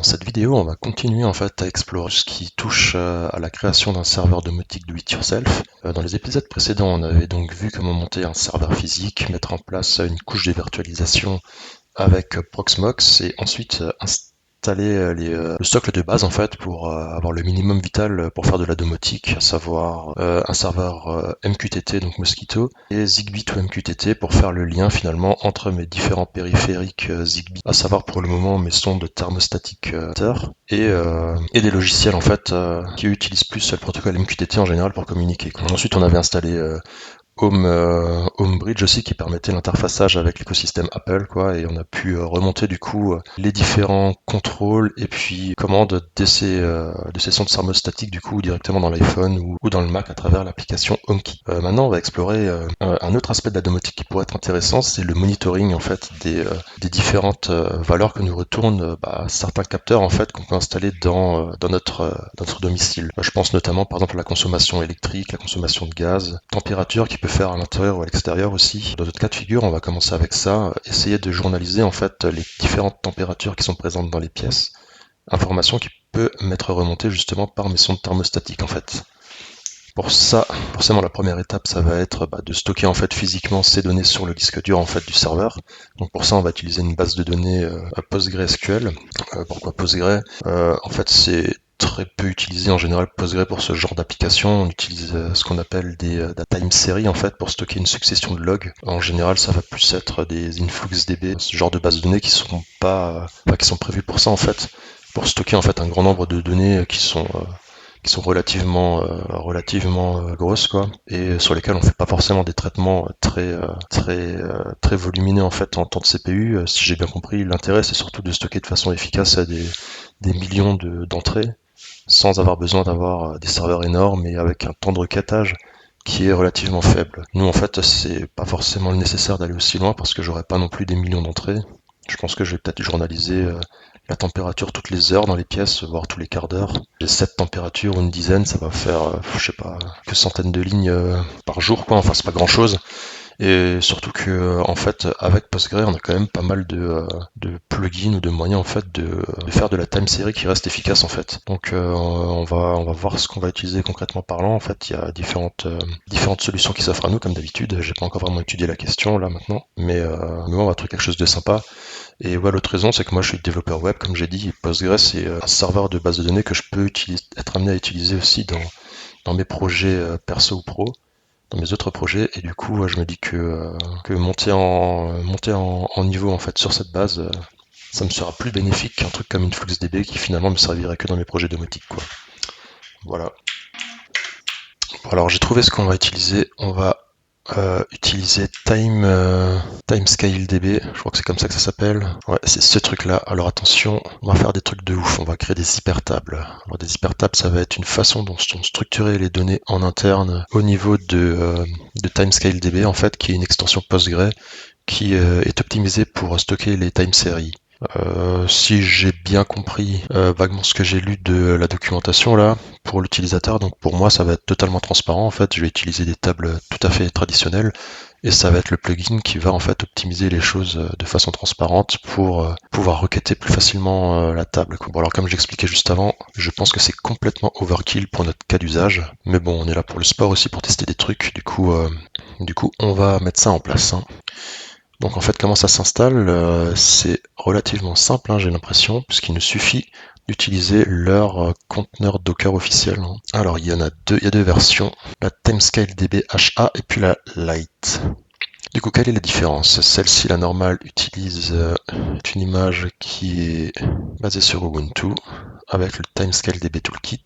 cette vidéo, on va continuer en fait à explorer ce qui touche à la création d'un serveur domotique do it yourself. Dans les épisodes précédents, on avait donc vu comment monter un serveur physique, mettre en place une couche de virtualisation avec Proxmox et ensuite installer le socle de base en fait pour avoir le minimum vital pour faire de la domotique, à savoir un serveur MQTT, donc Mosquito, et Zigbee to MQTT pour faire le lien finalement entre mes différents périphériques Zigbee, à savoir pour le moment mes sondes thermostatiques et des logiciels en fait qui utilisent plus le protocole MQTT en général pour communiquer. Ensuite on avait installé Homebridge aussi qui permettait l'interfaçage avec l'écosystème Apple quoi, et on a pu remonter du coup les différents contrôles et puis commandes de ces sondes thermostatiques du coup directement dans l'iPhone ou dans le Mac à travers l'application HomeKey. Maintenant on va explorer un autre aspect de la domotique qui pourrait être intéressant, c'est le monitoring en fait des différentes valeurs que nous retournent certains capteurs en fait qu'on peut installer dans notre domicile. Je pense notamment par exemple à la consommation électrique, la consommation de gaz, température qui peut faire à l'intérieur ou à l'extérieur aussi. Dans d'autres cas de figure, on va commencer avec ça, essayer de journaliser en fait les différentes températures qui sont présentes dans les pièces, information qui peut m'être remontée justement par mes sondes thermostatiques en fait. Pour ça, forcément la première étape, ça va être de stocker en fait physiquement ces données sur le disque dur en fait du serveur. Donc pour ça, on va utiliser une base de données PostgreSQL. Pourquoi Postgre En fait, c'est très peu utilisé en général Postgre pour ce genre d'application. On utilise ce qu'on appelle des time series en fait pour stocker une succession de logs. En général, ça va plus être des InfluxDB, ce genre de bases de données qui sont qui sont prévues pour ça en fait, pour stocker en fait un grand nombre de données qui sont relativement grosses quoi, et sur lesquelles on fait pas forcément des traitements très volumineux en fait en temps de CPU. Si j'ai bien compris, l'intérêt c'est surtout de stocker de façon efficace des millions d'entrées sans avoir besoin d'avoir des serveurs énormes et avec un temps de requêtage qui est relativement faible. Nous en fait c'est pas forcément nécessaire d'aller aussi loin parce que j'aurai pas non plus des millions d'entrées. Je pense que je vais peut-être journaliser la température toutes les heures dans les pièces, voire tous les quarts d'heure. J'ai 7 températures ou une dizaine, ça va faire, je sais pas, que centaines de lignes par jour, quoi. Enfin, c'est pas grand-chose. Et surtout que, en fait, avec Postgre, on a quand même pas mal de plugins ou de moyens, en fait, de faire de la time series qui reste efficace, en fait. Donc, on va voir ce qu'on va utiliser concrètement parlant. En fait, il y a différentes solutions qui s'offrent à nous, comme d'habitude. J'ai pas encore vraiment étudié la question, là, maintenant. Mais on va trouver quelque chose de sympa. Et ouais, l'autre raison, c'est que moi je suis développeur web, comme j'ai dit, Postgres c'est un serveur de base de données que je peux être amené à utiliser aussi dans mes projets perso ou pro, dans mes autres projets, et du coup je me dis que monter en niveau en fait sur cette base, ça me sera plus bénéfique qu'un truc comme InfluxDB qui finalement me servirait que dans mes projets domotiques quoi. Voilà. Bon, alors j'ai trouvé ce qu'on va utiliser, on va utiliser TimescaleDB, je crois que c'est comme ça que ça s'appelle. Ouais, c'est ce truc-là. Alors attention, on va faire des trucs de ouf, on va créer des hypertables. Alors des hypertables, ça va être une façon dont sont structurées les données en interne au niveau de TimescaleDB, en fait, qui est une extension Postgre qui est optimisée pour stocker les time series. Si j'ai bien compris vaguement ce que j'ai lu de la documentation là, pour l'utilisateur, donc pour moi ça va être totalement transparent en fait, je vais utiliser des tables tout à fait traditionnelles et ça va être le plugin qui va en fait optimiser les choses de façon transparente pour pouvoir requêter plus facilement la table. Bon alors comme j'expliquais juste avant, je pense que c'est complètement overkill pour notre cas d'usage, mais bon on est là pour le sport aussi pour tester des trucs, du coup on va mettre ça en place, hein. Donc en fait, comment ça s'installe? C'est relativement simple, hein, j'ai l'impression, puisqu'il nous suffit d'utiliser leur conteneur Docker officiel, hein. Alors il y a deux versions, la TimescaleDB HA et puis la Lite. Du coup, quelle est la différence? Celle-ci, la normale, utilise une image qui est basée sur Ubuntu avec le TimescaleDB Toolkit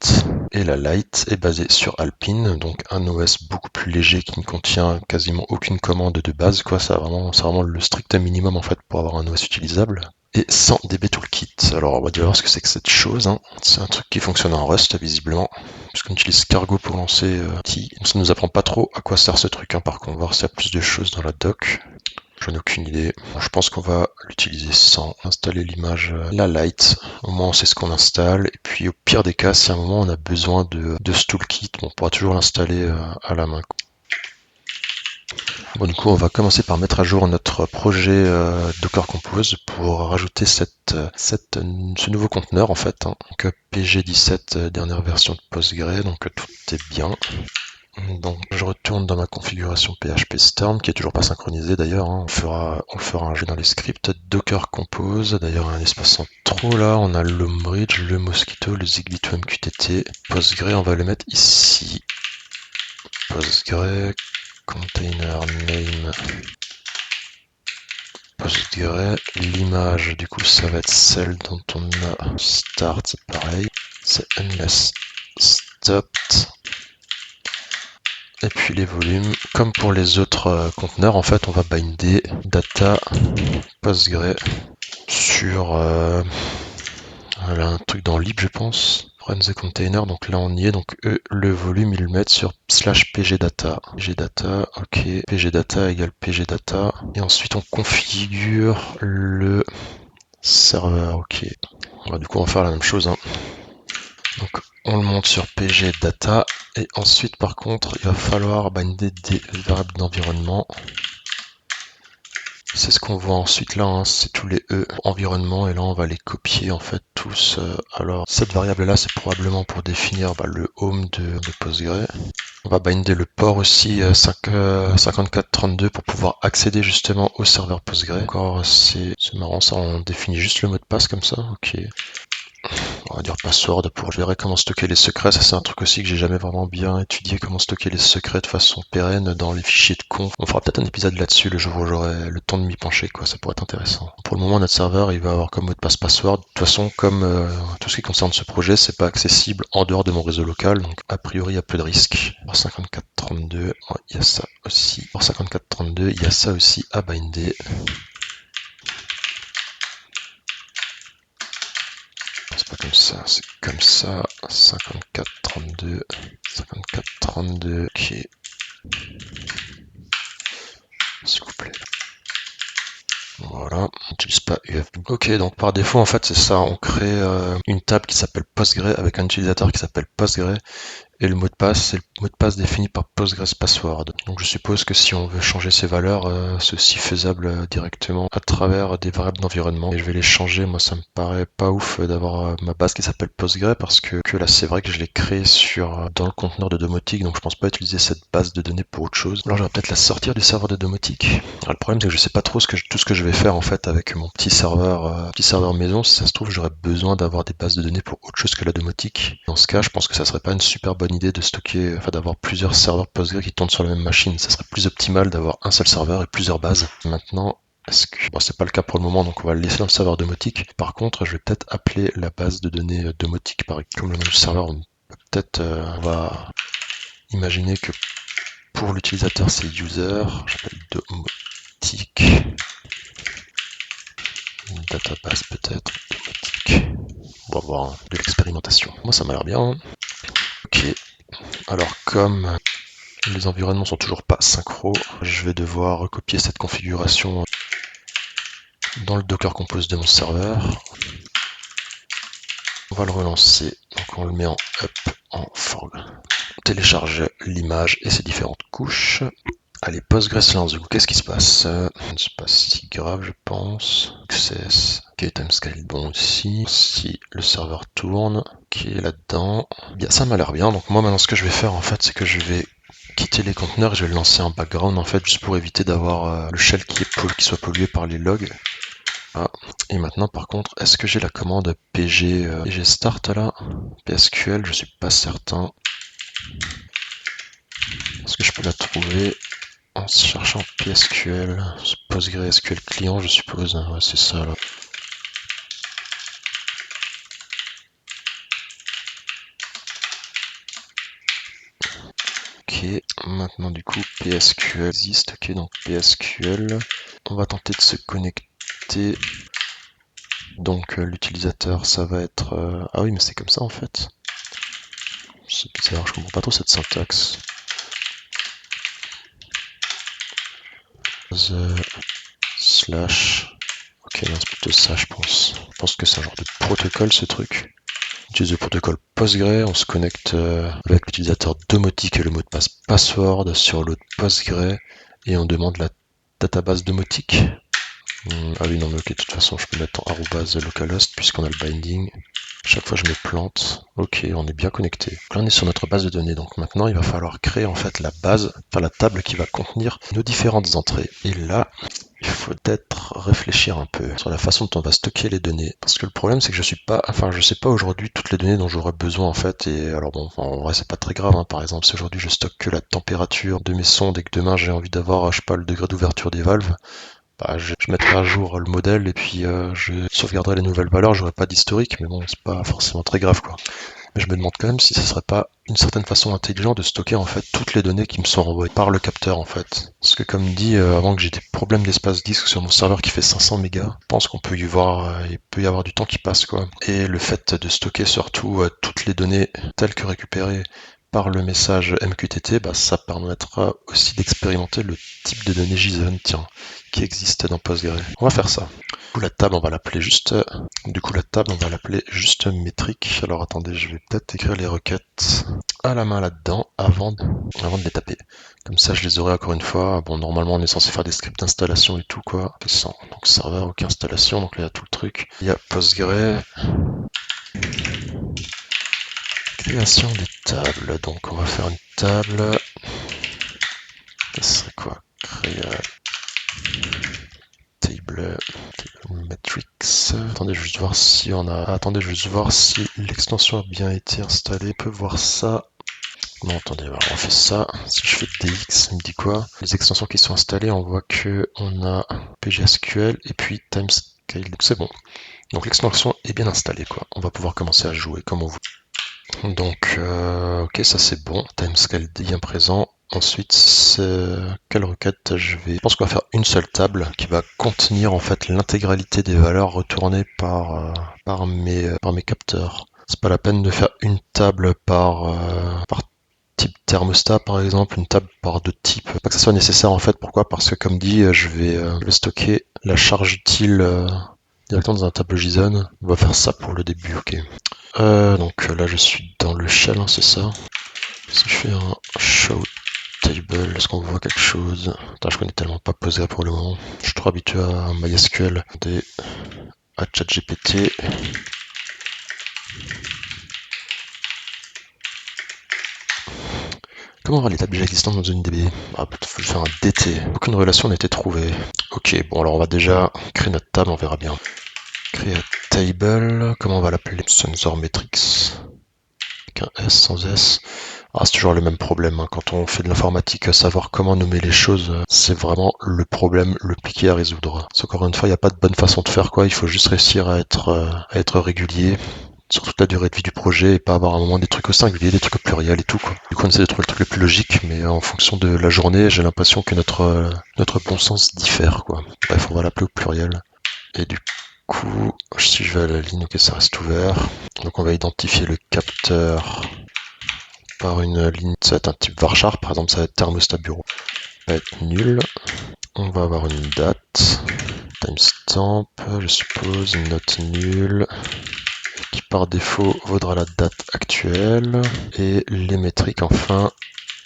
et la Lite est basée sur Alpine, donc un OS beaucoup plus léger qui ne contient quasiment aucune commande de base, quoi. C'est vraiment le strict minimum en fait pour avoir un OS utilisable. Et sans DB Toolkit. Alors on va déjà voir ce que c'est que cette chose, hein. C'est un truc qui fonctionne en Rust visiblement, puisqu'on utilise Cargo pour lancer T. Ça nous apprend pas trop à quoi sert ce truc, hein. Par contre, on va voir s'il y a plus de choses dans la doc. J'en ai aucune idée. Bon, je pense qu'on va l'utiliser sans installer l'image, la Lite. Au moins on sait ce qu'on installe. Et puis au pire des cas, si à un moment on a besoin de ce toolkit, on pourra toujours l'installer à la main. Bon, du coup, on va commencer par mettre à jour notre projet Docker Compose pour rajouter ce nouveau conteneur en fait, hein. Donc PG17, dernière version de Postgre, donc tout est bien. Donc je retourne dans ma configuration PHP Storm qui est toujours pas synchronisée d'ailleurs, hein. On le fera un jeu dans les scripts. Docker Compose, d'ailleurs un espace en trop là, on a l'Homebridge, le Mosquito, le Zigbee to MQTT. Postgre, on va le mettre ici. Postgre, container name, Postgre, l'image du coup ça va être celle dont on a start, c'est pareil, c'est unless stopped. Et puis les volumes, comme pour les autres conteneurs, en fait, on va binder data Postgre sur un truc dans lib, je pense. Run the container, donc là on y est, donc eux, le volume, ils le mettent sur /pgdata. Pgdata, ok, pgdata égale pgdata. Et ensuite on configure le serveur, ok. Du coup on va faire la même chose, hein. Donc on le monte sur pgdata et ensuite par contre il va falloir binder des variables d'environnement. C'est ce qu'on voit ensuite là, hein, c'est tous les E environnement et là on va les copier en fait tous. Alors cette variable là c'est probablement pour définir le home de Postgre. On va binder le port aussi 5432 pour pouvoir accéder justement au serveur Postgre. Encore c'est marrant ça, on définit juste le mot de passe comme ça, ok. On va dire password pour gérer comment stocker les secrets. Ça, c'est un truc aussi que j'ai jamais vraiment bien étudié, comment stocker les secrets de façon pérenne dans les fichiers de conf. On fera peut-être un épisode là-dessus le jour où j'aurai le temps de m'y pencher, quoi. Ça pourrait être intéressant. Pour le moment, notre serveur, il va avoir comme mot de passe password. De toute façon, comme tout ce qui concerne ce projet, c'est pas accessible en dehors de mon réseau local. Donc, a priori, il y a peu de risques. Pour 5432, ouais, il y a ça aussi. Pour 5432, il y a ça aussi à binder. C'est pas comme ça, c'est comme ça. 5432, 5432, ok. S'il vous plaît. Voilà, on n'utilise pas UFW. Ok, donc par défaut, en fait, c'est ça. On crée une table qui s'appelle Postgre avec un utilisateur qui s'appelle Postgre. Et le mot de passe, c'est le mot de passe défini par Postgres Password. Donc je suppose que si on veut changer ces valeurs, c'est aussi faisable directement à travers des variables d'environnement. Et je vais les changer, moi ça me paraît pas ouf d'avoir ma base qui s'appelle Postgre parce que là c'est vrai que je l'ai créé dans le conteneur de Domotic, donc je pense pas utiliser cette base de données pour autre chose. Alors je vais peut-être la sortir du serveur de Domotic. Alors, le problème c'est que je sais pas trop tout ce que je vais faire en fait avec mon petit serveur maison. Si ça se trouve j'aurais besoin d'avoir des bases de données pour autre chose que la Domotic. Dans ce cas, je pense que ça serait pas une super bonne idée de stocker, d'avoir plusieurs serveurs Postgre qui tournent sur la même machine. Ça serait plus optimal d'avoir un seul serveur et plusieurs bases. Maintenant, bon, c'est pas le cas pour le moment, donc on va le laisser dans le serveur domotique. Par contre, je vais peut-être appeler la base de données domotique, comme le nom du serveur. On va imaginer que pour l'utilisateur c'est user, j'appelle domotique, database peut-être, domotique. On va voir de l'expérimentation. Moi ça m'a l'air bien. Ok. Alors comme les environnements sont toujours pas synchro, je vais devoir recopier cette configuration dans le Docker Compose de mon serveur. On va le relancer, donc on le met en up, en fork. On télécharge l'image et ses différentes couches. Allez, Postgres lance, qu'est-ce qui se passe? C'est pas si grave, je pense. Access, ok, timescale bon aussi. Si le serveur tourne, qui est là-dedans, bien ça m'a l'air bien. Donc moi maintenant ce que je vais faire en fait, c'est que je vais quitter les conteneurs et je vais le lancer en background en fait, juste pour éviter d'avoir le shell qui soit pollué par les logs. Ah. Et maintenant par contre, est-ce que j'ai la commande pg start là? PSQL, je suis pas certain. Est-ce que je peux la trouver en cherchant PSQL, PostgreSQL client je suppose, ouais c'est ça là. Ok, maintenant du coup PSQL existe, ok donc PSQL, on va tenter de se connecter, donc l'utilisateur ça va être, ah oui mais c'est comme ça en fait, c'est bizarre, je comprends pas trop cette syntaxe. Slash, ok non, c'est plutôt ça je pense que c'est un genre de protocole ce truc. On utilise le protocole Postgre, on se connecte avec l'utilisateur domotique et le mot de passe password sur l'autre Postgre et on demande la database domotique. Ah oui, non, mais ok, de toute façon, je peux mettre en arrobase localhost puisqu'on a le binding. Chaque fois, je me plante. Ok, on est bien connecté. Là, on est sur notre base de données. Donc maintenant, il va falloir créer en fait la base, enfin la table qui va contenir nos différentes entrées. Et là, il faut peut-être réfléchir un peu sur la façon dont on va stocker les données. Parce que le problème, c'est que je sais pas aujourd'hui toutes les données dont j'aurais besoin en fait. Et alors bon, en vrai, c'est pas très grave. Hein. Par exemple, si aujourd'hui je stocke que la température de mes sondes et que demain j'ai envie d'avoir, je sais pas, le degré d'ouverture des valves, bah, je mettrai à jour le modèle et puis je sauvegarderai les nouvelles valeurs. J'aurai pas d'historique, mais bon, c'est pas forcément très grave quoi. Mais je me demande quand même si ce serait pas une certaine façon intelligente de stocker en fait toutes les données qui me sont renvoyées par le capteur en fait. Parce que comme dit, avant que j'ai des problèmes d'espace disque sur mon serveur qui fait 500 mégas, je pense qu'on peut y voir, il peut y avoir du temps qui passe quoi. Et le fait de stocker surtout toutes les données telles que récupérées par le message MQTT, bah, ça permettra aussi d'expérimenter le type de données JSON, tiens, qui existe dans Postgre. On va faire ça. La table, on va l'appeler juste. Du coup, la table, on va l'appeler juste métrique. Alors attendez, je vais peut-être écrire les requêtes à la main là-dedans avant de les taper. Comme ça, je les aurai encore une fois. Bon, normalement, on est censé faire des scripts d'installation et tout, quoi. Donc, serveur, ok, installation. Donc là, il y a tout le truc. Il y a Postgre. Création des tables. Donc, on va faire une table. Ça serait quoi? Table metrics. Attendez, je vais juste voir si on a. Attendez, je vais juste voir si l'extension a bien été installée. On peut voir ça. Non, attendez, alors on fait ça. Si je fais DX, il me dit quoi? Les extensions qui sont installées, on voit que on a PGSQL et puis Timescale. Donc c'est bon. Donc l'extension est bien installée, quoi. On va pouvoir commencer à jouer comme on veut. Donc, ok, ça c'est bon. Timescale bien présent. Ensuite, quelle requête je vais... Je pense qu'on va faire une seule table qui va contenir en fait l'intégralité des valeurs retournées par mes capteurs. C'est pas la peine de faire une table par type thermostat par exemple, une table par deux types. Pas que ça soit nécessaire en fait. Pourquoi? Parce que comme dit, je vais stocker la charge utile directement dans un tableau JSON. On va faire ça pour le début, ok. Donc là je suis dans le shell, hein, c'est ça. Si je fais un show table, est-ce qu'on voit quelque chose? Attends, je connais tellement pas Postgre pour le moment. Je suis trop habitué à MySQL, à ChatGPT. Comment voir les tables déjà existantes dans une DB? Ah, peut-être faut faire un DT. Aucune relation n'a été trouvée. Ok, bon alors on va déjà créer notre table, on verra bien. Créer un table, comment on va l'appeler? Sensor Metrics. Avec un S, sans S. Ah, c'est toujours le même problème, hein. Quand on fait de l'informatique, savoir comment nommer les choses, c'est vraiment le problème le plus compliqué à résoudre. C'est encore une fois, il n'y a pas de bonne façon de faire quoi, il faut juste réussir à être régulier sur toute la durée de vie du projet et pas avoir un moment des trucs au singulier, des trucs au pluriel et tout quoi. Du coup, on essaie de trouver le truc le plus logique, mais en fonction de la journée, j'ai l'impression que notre bon sens diffère quoi. Bref, on va l'appeler au pluriel. Et du coup, si je vais à la ligne, ok, ça reste ouvert. Donc on va identifier le capteur par une ligne, ça va être un type varchar, par exemple ça va être thermostat bureau. Ça va être nul. On va avoir une date, timestamp, je suppose, une note nulle, qui par défaut vaudra la date actuelle. Et les métriques, enfin,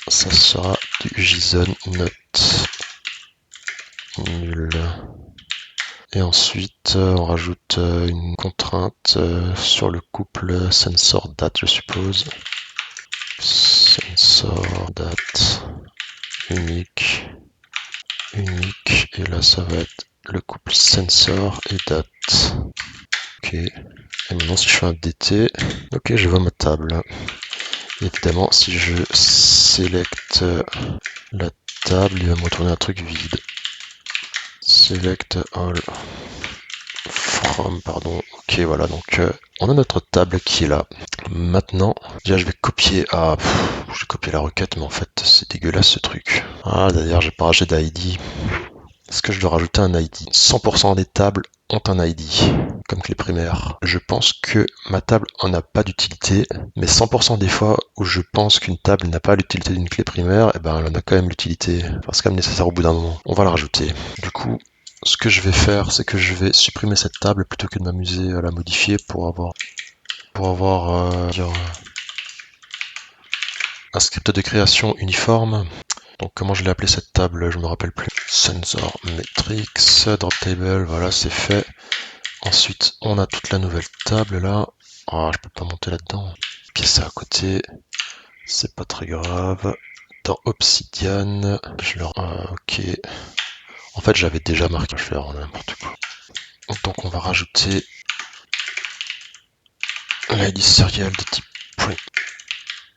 ça sera du JSON note nul. Et ensuite, on rajoute une contrainte sur le couple sensor date, je suppose. Sensor date unique, et là ça va être le couple sensor et date. Ok, et maintenant si je fais un DT, ok, je vois ma table. Et évidemment, si je sélecte la table, il va me retourner un truc vide. Select all from, pardon. Ok, voilà, donc on a notre table qui est là. Maintenant, déjà je vais copier. J'ai copié la requête, mais en fait c'est dégueulasse ce truc. Ah, d'ailleurs, j'ai pas rajouté d'ID. Est-ce que je dois rajouter un ID? 100% des tables ont un ID, comme clé primaire. Je pense que ma table en a pas d'utilité, mais 100% des fois où je pense qu'une table n'a pas l'utilité d'une clé primaire, eh ben elle en a quand même l'utilité. Enfin, c'est quand même nécessaire au bout d'un moment. On va la rajouter. Du coup, ce que je vais faire, c'est que je vais supprimer cette table plutôt que de m'amuser à la modifier pour avoir un script de création uniforme. Donc comment je l'ai appelé cette table, je me rappelle plus. Sensor Metrics, Drop Table, voilà, c'est fait. Ensuite, on a toute la nouvelle table là. Ah, je peux pas monter là-dedans. Pièce à côté, c'est pas très grave. Dans Obsidian, je leur... ok. En fait, j'avais déjà marqué, je vais faire n'importe quoi. Donc on va rajouter l'ID serial de type print.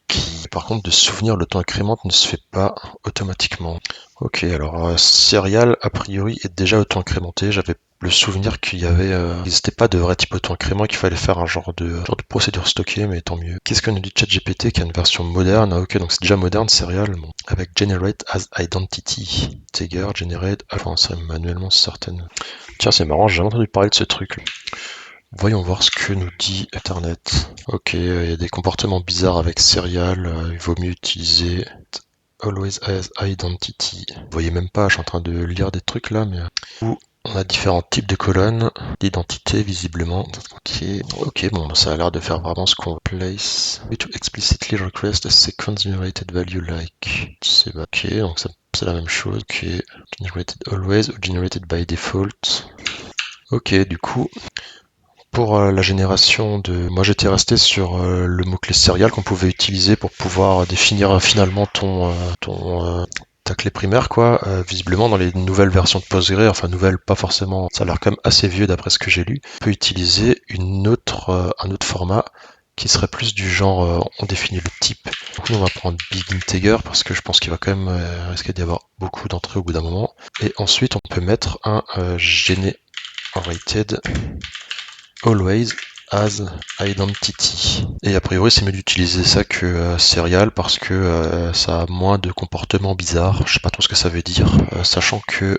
Qui, par contre, de souvenir, le temps incrémente ne se fait pas automatiquement. Ok, alors serial, a priori, est déjà auto-incrémenté. J'avais le souvenir qu'il y avait, n'existait pas de vrai type auto-incrément, qu'il fallait faire un genre de procédure stockée, mais tant mieux. Qu'est-ce que nous dit ChatGPT qui a une version moderne? Ah, ok, donc c'est déjà moderne, serial, bon. Avec generate as identity. Tiger, generate, enfin, c'est manuellement certaines. Tiens, c'est marrant, j'ai jamais entendu parler de ce truc. Voyons voir ce que nous dit Ethernet. Ok, il y a des comportements bizarres avec serial, il vaut mieux utiliser always as identity. Vous voyez même pas, je suis en train de lire des trucs là, mais où on a différents types de colonnes d'identité visiblement. Ok, bon, ça a l'air de faire vraiment ce qu'on place. We to explicitly request a sequence generated value like. C'est ok, donc c'est la même chose. Ok, generated always ou generated by default. Ok, du coup, pour la génération de... Moi j'étais resté sur le mot-clé serial qu'on pouvait utiliser pour pouvoir définir finalement ta clé primaire quoi. Visiblement dans les nouvelles versions de Postgre, enfin nouvelles pas forcément, ça a l'air quand même assez vieux d'après ce que j'ai lu, on peut utiliser un autre format qui serait plus du genre on définit le type. Donc nous on va prendre big integer parce que je pense qu'il va quand même risquer d'y avoir beaucoup d'entrées au bout d'un moment. Et ensuite on peut mettre un generated always as identity. Et a priori, c'est mieux d'utiliser ça que serial parce que ça a moins de comportements bizarres. Je sais pas trop ce que ça veut dire, sachant que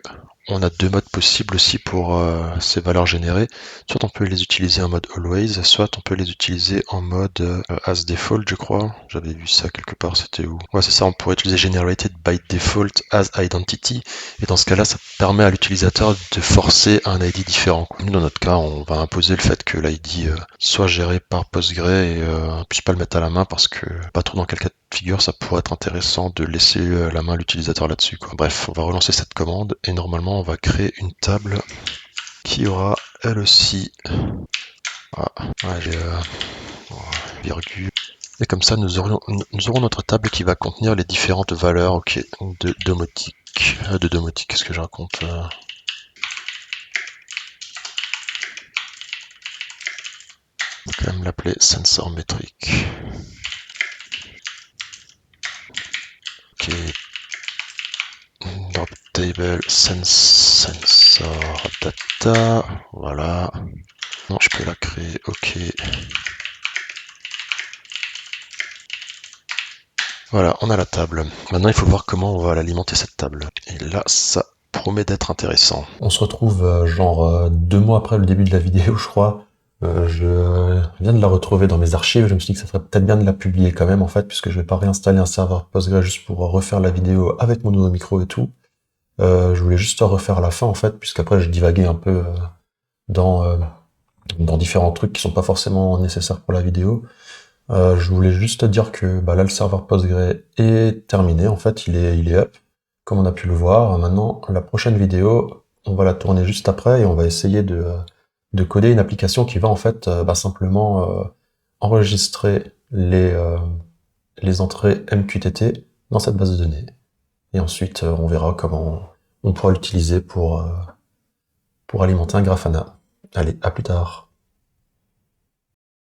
on a deux modes possibles aussi pour ces valeurs générées. Soit on peut les utiliser en mode always, soit on peut les utiliser en mode as default, je crois. J'avais vu ça quelque part, c'était où? Ouais, c'est ça, on pourrait utiliser generated by default as identity. Et dans ce cas-là, ça permet à l'utilisateur de forcer un ID différent. Nous, dans notre cas, on va imposer le fait que l'ID soit géré par Postgre et on puisse pas le mettre à la main parce que pas trop dans quel cas de figure ça pourrait être intéressant de laisser la main à l'utilisateur là-dessus. Bref, on va relancer cette commande et normalement on va créer une table qui aura elle aussi virgule. Et comme ça nous aurons notre table qui va contenir les différentes valeurs de domotique. De domotique, qu'est-ce que je raconte On va quand même l'appeler sensor métrique. Ok. Drop table sensor data. Voilà. Non, je peux la créer. Ok. Voilà, on a la table. Maintenant, il faut voir comment on va l'alimenter cette table. Et là, ça promet d'être intéressant. On se retrouve genre 2 mois après le début de la vidéo, je crois. Je viens de la retrouver dans mes archives. Je me suis dit que ça serait peut-être bien de la publier quand même, en fait, puisque je vais pas réinstaller un serveur Postgre juste pour refaire la vidéo avec mon nouveau micro et tout. Je voulais juste refaire la fin, en fait, puisqu'après, j'ai divagué un peu dans différents trucs qui sont pas forcément nécessaires pour la vidéo. Je voulais juste te dire que là le serveur Postgre est terminé, en fait il est up, comme on a pu le voir. Maintenant la prochaine vidéo, on va la tourner juste après et on va essayer de coder une application qui va en fait simplement enregistrer les entrées MQTT dans cette base de données. Et ensuite on verra comment on pourra l'utiliser pour alimenter un Grafana. Allez, à plus tard.